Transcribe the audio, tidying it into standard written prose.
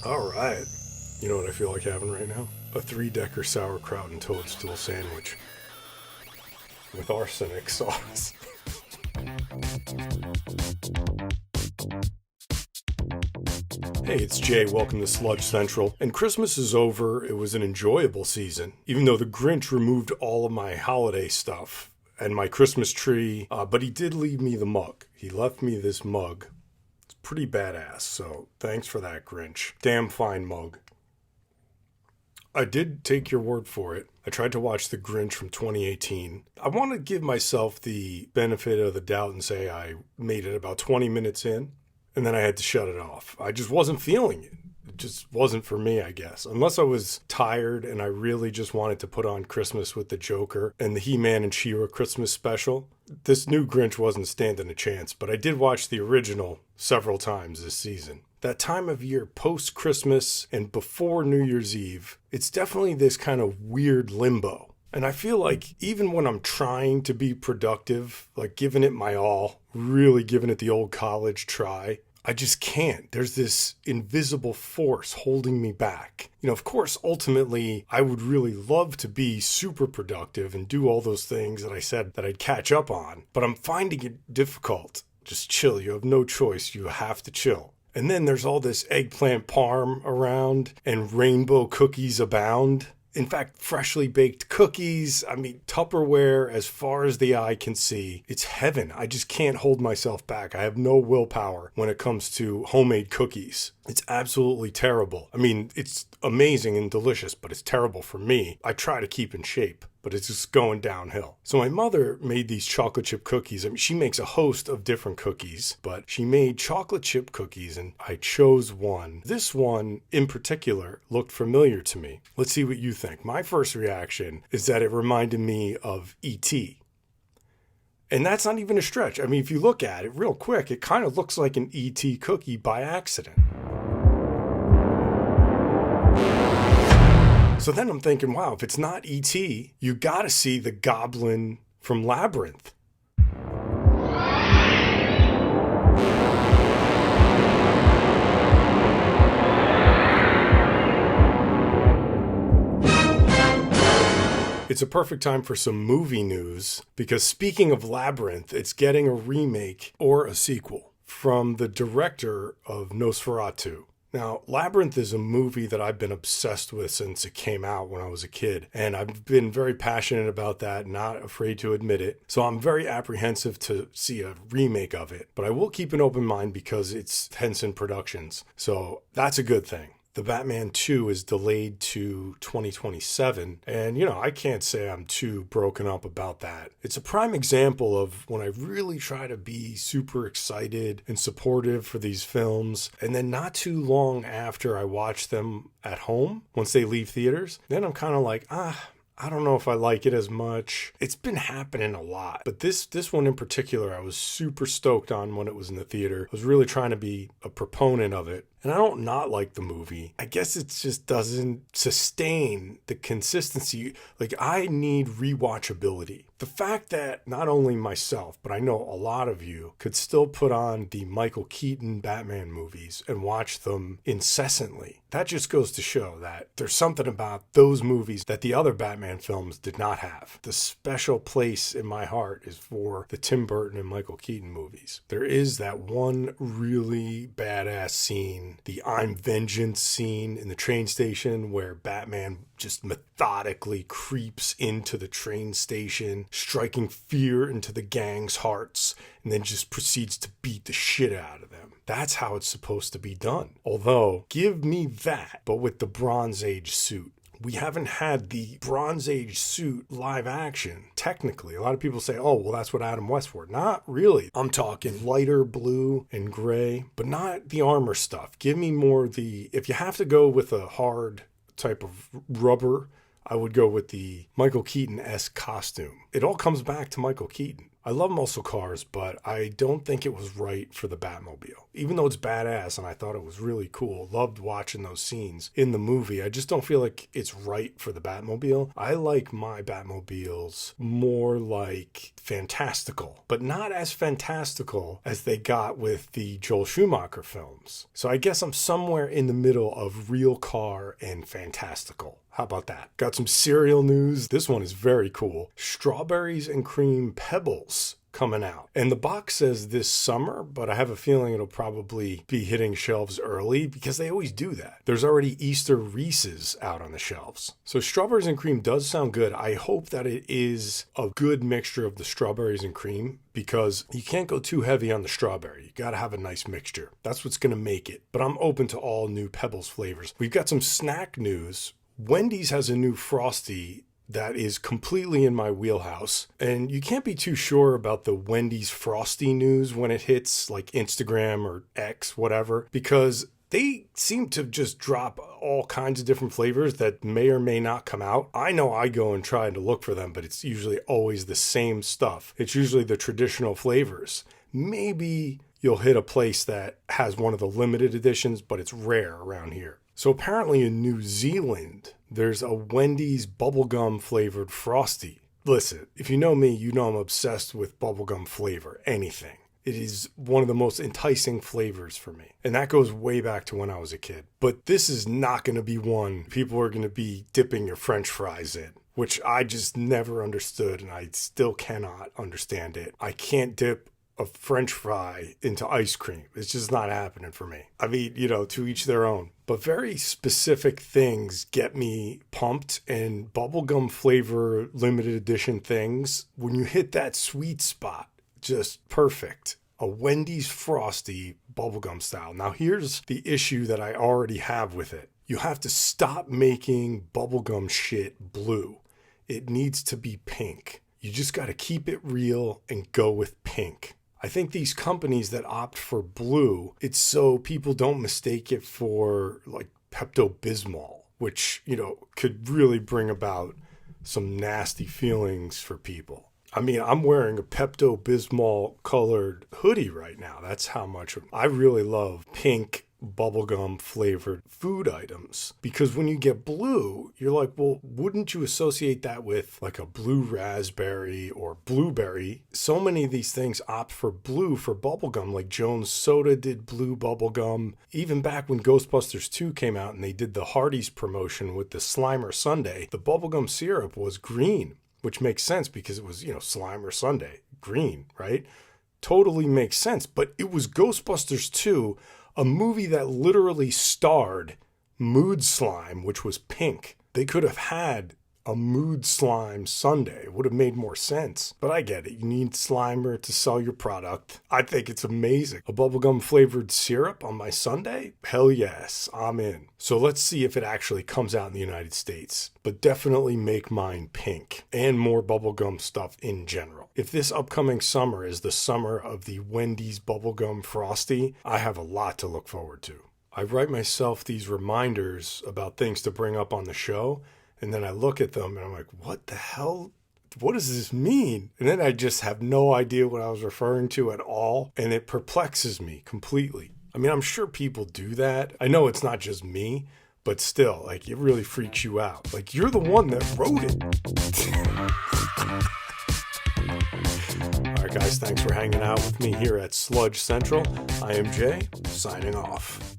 All right. You know what I feel like having right now? A three-decker sauerkraut and toadstool sandwich with arsenic sauce. Hey, it's Jay. Welcome to Sludge Central. And Christmas is over. It was an enjoyable season, even though the Grinch removed all of my holiday stuff and my Christmas tree. But he did leave me the mug. He left me this mug. It's pretty badass. So thanks for that, Grinch. Damn fine mug. I did take your word for it. I tried to watch The Grinch from 2018. I want to give myself the benefit of the doubt and say I made it about 20 minutes in, and then I had to shut it off. I just wasn't feeling it. It just wasn't for me, I guess. Unless I was tired and I really just wanted to put on Christmas with the Joker and the He-Man and She-Ra Christmas special. This new Grinch wasn't standing a chance, but I did watch the original several times this season. That time of year post-Christmas and before New Year's Eve, it's definitely this kind of weird limbo. And I feel like even when I'm trying to be productive, like giving it my all, really giving it the old college try, I just can't. There's this invisible force holding me back. Of course, ultimately, I would really love to be super productive and do all those things that I said that I'd catch up on, but I'm finding it difficult. Just chill. You have no choice. You have to chill. And then there's all this eggplant parm around and rainbow cookies abound. In fact, freshly baked cookies, Tupperware as far as the eye can see. It's heaven. I just can't hold myself back. I have no willpower when it comes to homemade cookies. It's absolutely terrible. It's amazing and delicious, but it's terrible for me. I try to keep in shape, but it's just going downhill. So my mother made these chocolate chip cookies. She makes a host of different cookies, but she made chocolate chip cookies and I chose one. This one in particular looked familiar to me. Let's see what you think. My first reaction is that it reminded me of E.T. And that's not even a stretch. If you look at it real quick, it kind of looks like an E.T. cookie by accident. So then I'm thinking, wow, if it's not E.T., you gotta see the goblin from Labyrinth. It's a perfect time for some movie news, because speaking of Labyrinth, it's getting a remake or a sequel from the director of Nosferatu. Now, Labyrinth is a movie that I've been obsessed with since it came out when I was a kid, and I've been very passionate about that, not afraid to admit it. So I'm very apprehensive to see a remake of it, but I will keep an open mind because it's Henson Productions, so that's a good thing. The Batman 2 is delayed to 2027, and I can't say I'm too broken up about that. It's a prime example of when I really try to be super excited and supportive for these films, and then not too long after I watch them at home, once they leave theaters, then I'm kind of like, I don't know if I like it as much. It's been happening a lot. But this one in particular, I was super stoked on when it was in the theater. I was really trying to be a proponent of it. And I don't not like the movie. I guess it just doesn't sustain the consistency. Like, I need rewatchability. The fact that not only myself, but I know a lot of you could still put on the Michael Keaton Batman movies and watch them incessantly. That just goes to show that there's something about those movies that the other Batman films did not have. The special place in my heart is for the Tim Burton and Michael Keaton movies. There is that one really badass scene, the I'm Vengeance scene in the train station where Batman just methodically creeps into the train station, striking fear into the gang's hearts, and then just proceeds to beat the shit out of them. That's how it's supposed to be done. Although, give me that, but with the Bronze Age suit. We haven't had the Bronze Age suit live action, technically. A lot of people say, oh, well, that's what Adam West wore. Not really. I'm talking lighter blue and gray, but not the armor stuff. Give me more if you have to go with a hard type of rubber, I would go with the Michael Keaton-esque costume. It all comes back to Michael Keaton. I love muscle cars, but I don't think it was right for the Batmobile. Even though it's badass and I thought it was really cool, loved watching those scenes in the movie, I just don't feel like it's right for the Batmobile. I like my Batmobiles more like fantastical, but not as fantastical as they got with the Joel Schumacher films. So I guess I'm somewhere in the middle of real car and fantastical. How about that? Got some cereal news. This one is very cool. Strawberries and cream pebbles coming out. And the box says this summer, but I have a feeling it'll probably be hitting shelves early because they always do that. There's already Easter Reese's out on the shelves. So strawberries and cream does sound good. I hope that it is a good mixture of the strawberries and cream because you can't go too heavy on the strawberry. You got to have a nice mixture. That's what's going to make it. But I'm open to all new Pebbles flavors. We've got some snack news. Wendy's has a new Frosty that is completely in my wheelhouse. And you can't be too sure about the Wendy's Frosty news when it hits like Instagram or X, whatever, because they seem to just drop all kinds of different flavors that may or may not come out. I know I go and try to look for them, but it's usually always the same stuff. It's usually the traditional flavors. Maybe you'll hit a place that has one of the limited editions, but it's rare around here. So apparently in New Zealand, there's a Wendy's bubblegum flavored Frosty. Listen, if you know me, you know I'm obsessed with bubblegum flavor, anything. It is one of the most enticing flavors for me. And that goes way back to when I was a kid. But this is not going to be one people are going to be dipping your French fries in, which I just never understood and I still cannot understand it. I can't dip a French fry into ice cream. It's just not happening for me. I mean, to each their own. But very specific things get me pumped, and bubblegum flavor limited edition things, when you hit that sweet spot, just perfect. A Wendy's Frosty bubblegum style. Now here's the issue that I already have with it. You have to stop making bubblegum shit blue. It needs to be pink. You just got to keep it real and go with pink. I think these companies that opt for blue, it's so people don't mistake it for like Pepto-Bismol, which, could really bring about some nasty feelings for people. I mean, I'm wearing a Pepto-Bismol colored hoodie right now. That's how much I really love pink bubblegum flavored food items, because when you get blue, you're like, well, wouldn't you associate that with like a blue raspberry or blueberry? So many of these things opt for blue for bubblegum, like Jones Soda did blue bubblegum. Even back when Ghostbusters 2 came out and they did the Hardee's promotion with the Slimer Sundae, the bubblegum syrup was green, which makes sense because it was, Slimer Sundae, green, right? Totally makes sense. But it was Ghostbusters 2, a movie that literally starred Mood Slime, which was pink. They could have had a Mood Slime sundae. It would have made more sense. But I get it. You need Slimer to sell your product. I think it's amazing. A bubblegum flavored syrup on my sundae? Hell yes, I'm in. So let's see if it actually comes out in the United States. But definitely make mine pink. And more bubblegum stuff in general. If this upcoming summer is the summer of the Wendy's bubblegum Frosty, I have a lot to look forward to. I write myself these reminders about things to bring up on the show, and then I look at them and I'm like, what the hell? What does this mean? And then I just have no idea what I was referring to at all, and it perplexes me completely. I mean, I'm sure people do that. I know it's not just me, but still, like, it really freaks you out. Like, you're the one that wrote it. All right, guys, thanks for hanging out with me here at Sludge Central. I am Jay, signing off.